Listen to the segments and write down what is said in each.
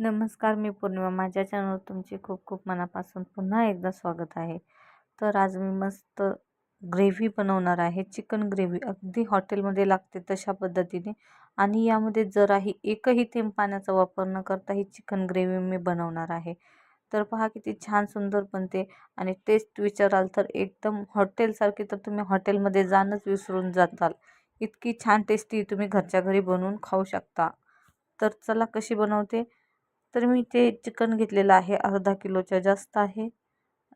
नमस्कार, मी पौर्णिमा. माझ्या चॅनलवर तुमचे खूप खूप मनापासून पुन्हा एकदा स्वागत आहे. तर आज मी मस्त ग्रेव्ही बनवणार आहे. चिकन ग्रेव्ही अगदी हॉटेलमध्ये लागते तशा पद्धतीने, आणि यामध्ये जराही एकही थेंब पाण्याचा वापर न करता ही चिकन ग्रेव्ही मी बनवणार आहे. तर पहा किती छान सुंदर बनते, आणि टेस्ट विचाराल तर एकदम हॉटेलसारखी, तर तुम्ही हॉटेलमध्ये जाणंच विसरून जाताल. इतकी छान टेस्टी तुम्ही घरच्या घरी बनवून खाऊ शकता. तर चला कशी बनवते. तर मी ते चिकन घेतलेलं आहे, अर्धा किलोच्या जास्त आहे.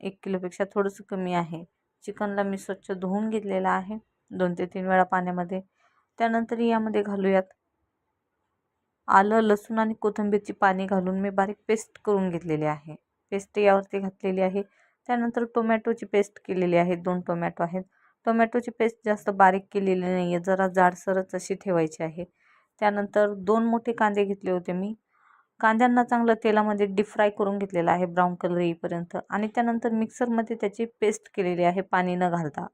1 किलोपेक्षा थोडंसं कमी आहे. चिकनला मी स्वच्छ धुवून घेतलेलं आहे 2 ते 3 वेळा पाण्यामध्ये. त्यानंतर यामध्ये घालूयात आलं, लसूण आणि कोथिंबीरची पाने घालून मी बारीक पेस्ट करून घेतलेली आहे. पेस्ट यावरती घातलेली आहे. त्यानंतर टोमॅटोची पेस्ट केलेली आहे. 2 टोमॅटो आहेत. टोमॅटोची पेस्ट जास्त बारीक केलेली नाही आहे, जरा जाडसरच अशी ठेवायची आहे. त्यानंतर 2 मोठे कांदे घेतले होते मी. कांद्यांना चांगलं तेलामध्ये डीप फ्राय करून घेतलेला आहे ब्राऊन कलर येईपर्यंत, आणि त्यानंतर मिक्सरमध्ये त्याची पेस्ट केलेली आहे पाणी न घालता.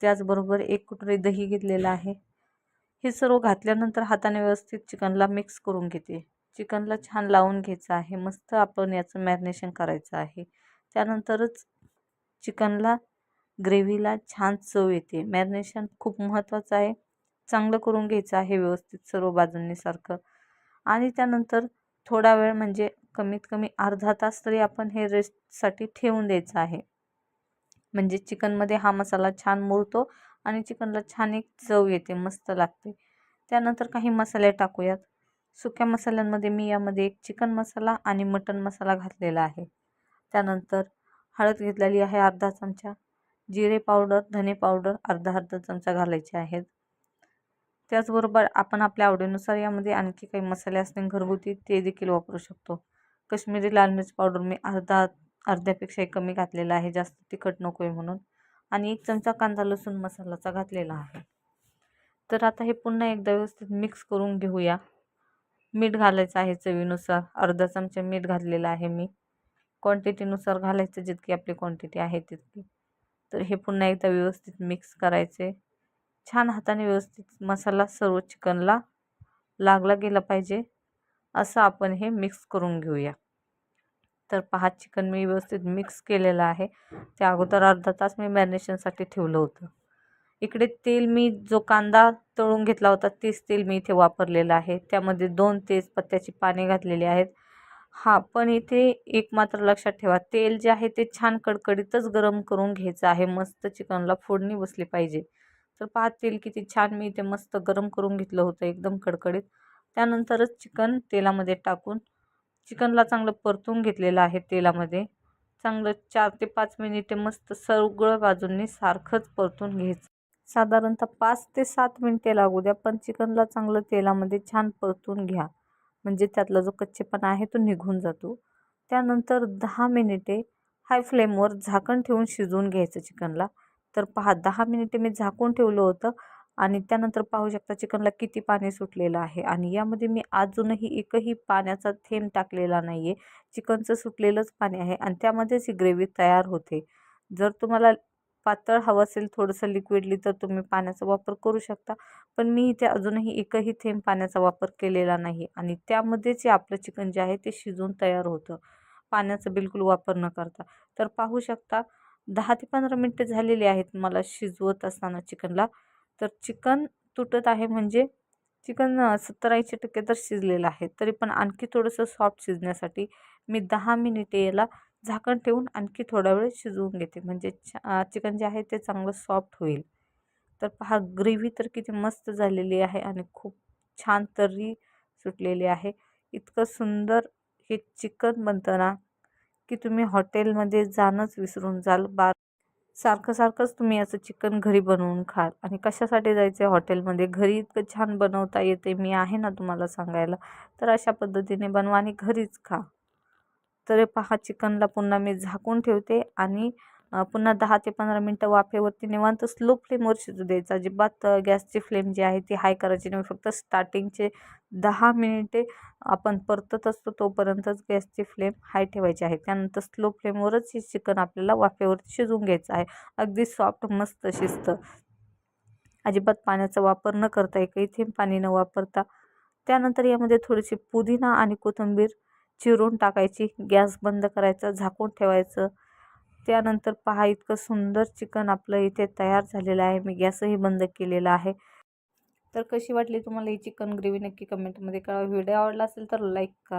त्याचबरोबर 1 कुटरी दही घेतलेला आहे. हे सर्व घातल्यानंतर हाताने व्यवस्थित चिकनला मिक्स करून घेते. चिकनला छान लावून घ्यायचं आहे. मस्त आपण याचं मॅरिनेशन करायचं आहे. त्यानंतरच चिकनला ग्रेव्हीला छान चव येते. मॅरिनेशन खूप महत्त्वाचं आहे. चांगलं करून घ्यायचं आहे व्यवस्थित सर्व बाजूंनी सारखं. आणि त्यानंतर थोडा वेळ, म्हणजे कमीत कमी अर्धा तास तरी आपण हे रेस्टसाठी ठेवून द्यायचं आहे. म्हणजे चिकनमध्ये हा मसाला छान मुरतो आणि चिकनला छान एक चव येते, मस्त लागते. त्यानंतर काही मसाले टाकूयात. सुक्या मसाल्यांमध्ये मी यामध्ये एक चिकन मसाला आणि मटन मसाला घातलेला आहे. त्यानंतर हळद घेतलेली आहे अर्धा चमचा. जिरे पावडर, धने पावडर अर्धा चमचा घालायचे आहेत. त्याचबरोबर आपण आपल्या आवडीनुसार यामध्ये आणखी काही मसाले असणे घरगुती ते देखील वापरू शकतो. काश्मीरी लाल मिरच पावडर मी अर्ध्यापेक्षाही कमी घातलेला आहे, जास्त तिखट नको आहे म्हणून. आणि 1 चमचा कांदा लसूण मसालाचा घातलेला आहे. तर आता हे पुन्हा एकदा व्यवस्थित मिक्स करून घेऊया. मीठ घालायचं आहे चवीनुसार. अर्धा चमचा मीठ घातलेलं आहे मी. क्वांटिटीनुसार घालायचं, जितकी आपली क्वांटिटी आहे तितकी. तर हे पुन्हा एकदा व्यवस्थित मिक्स करायचे. छान हाताने व्यवस्थित मसाला सर्व चिकनला लागला गेला पाहिजे असं आपण हे मिक्स करून घेऊया. तर पहा, चिकन मी व्यवस्थित मिक्स केलेलं आहे. त्या अगोदर अर्धा तास मी मॅरिनेशनसाठी ठेवलं होतं. इकडे तेल, मी जो कांदा तळून घेतला होता तेच तेल मी इथे वापरलेलं आहे. त्यामध्ये 2 तेजपत्त्याची पाने घातलेली आहेत. हां, पण इथे एक मात्र लक्षात ठेवा, तेल जे आहे ते छान कडकडीतच गरम करून घ्यायचं आहे. मस्त चिकनला फोडणी बसली पाहिजे. तर पहा, तेल किती छान मी इथे मस्त गरम करून घेतलं होतं, एकदम कडकडीत. त्यानंतरच चिकन तेलामध्ये टाकून चिकनला चांगलं परतून घेतलेलं आहे तेलामध्ये. चांगलं 4 ते 5 मिनिटे मस्त सगळं बाजूंनी सारखंच परतून घ्यायचं. साधारणतः 5 ते 7 मिनिटे लागू द्या, पण चिकनला चांगलं तेलामध्ये छान परतून घ्या, म्हणजे त्यातला जो कच्चेपणा आहे तो निघून जातो. त्यानंतर 10 मिनिटे हाय फ्लेमवर झाकण ठेवून शिजवून घ्यायचं चिकनला. तर पहा, 10 मिनिटे मी झाकून ठेवलं होतं, आणि त्यानंतर पाहू शकता चिकनला किती पाणी सुटलेलं आहे. आणि यामध्ये मी अजूनही एकही पाण्याचा थेंब टाकलेला नाही आहे. चिकनचं सुटलेलंच पाणी आहे, आणि त्यामध्येच ही ग्रेव्ही तयार होते. जर तुम्हाला पातळ हवं असेल, थोडंसं लिक्विडली, तर तुम्ही पाण्याचा वापर करू शकता. पण मी इथे अजूनही एकही थेंब पाण्याचा वापर केलेला नाही, आणि त्यामध्येच हे आपलं चिकन जे आहे ते शिजून तयार होतं, पाण्याचा बिलकुल वापर न करता. तर पाहू शकता 10 ते 15 मिनिटं झालेली आहेत मला शिजवत असताना चिकनला. तर चिकन तुटत आहे, म्हणजे चिकन 70-80% तर शिजलेलं आहे. तरी पण आणखी थोडंसं सॉफ्ट शिजण्यासाठी मी 10 मिनिटे याला झाकण ठेवून आणखी थोडा वेळ शिजवून घेते, म्हणजे चिकन जे आहे ते चांगलं सॉफ्ट होईल. तर पहा, ग्रेव्ही तर किती मस्त झालेली आहे, आणि खूप छान तर्री सुटलेली आहे. इतकं सुंदर हे चिकन बनतं ना, की तुम्ही हॉटेलमध्ये जाणंच विसरून जाल. सारखंच तुम्ही याचं चिकन घरी बनवून खाल. आणि कशासाठी जायचं आहे हॉटेलमध्ये, घरी इतकं छान बनवता येते, मी आहे ना तुम्हाला सांगायला. तर अशा पद्धतीने बनवा आणि घरीच खा. तर पहा, चिकनला पुन्हा मी झाकून ठेवते, आणि पुन्हा 10 ते 15 मिनटं वाफेवरती निवांत स्लो फ्लेमवर शिजू द्यायचं. अजिबात गॅसची फ्लेम जी आहे ती हाय करायची नाही. फक्त स्टार्टिंगचे 10 मिनिटे आपण परतत असतो तोपर्यंतच गॅसची फ्लेम हाय ठेवायची आहे. त्यानंतर स्लो फ्लेमवरच हे चिकन आपल्याला वाफेवरती शिजवून घ्यायचं आहे. अगदी सॉफ्ट मस्त शिजतं. अजिबात पाण्याचा वापर न करता, एकही थेंब पाणी न वापरता. त्यानंतर यामध्ये थोडीशी पुदिना आणि कोथिंबीर चिरून टाकायची, गॅस बंद करायचा, झाकून ठेवायचं. त्यानंतर पहा इतकं सुंदर चिकन आपलं इथे तयार झालेलं आहे. मी गॅसही बंद केलेला आहे. तर कशी वाटली तुम्हाला ही चिकन ग्रेव्ही नक्की कमेंटमध्ये कळवा. व्हिडिओ आवडला असेल तर लाईक करा.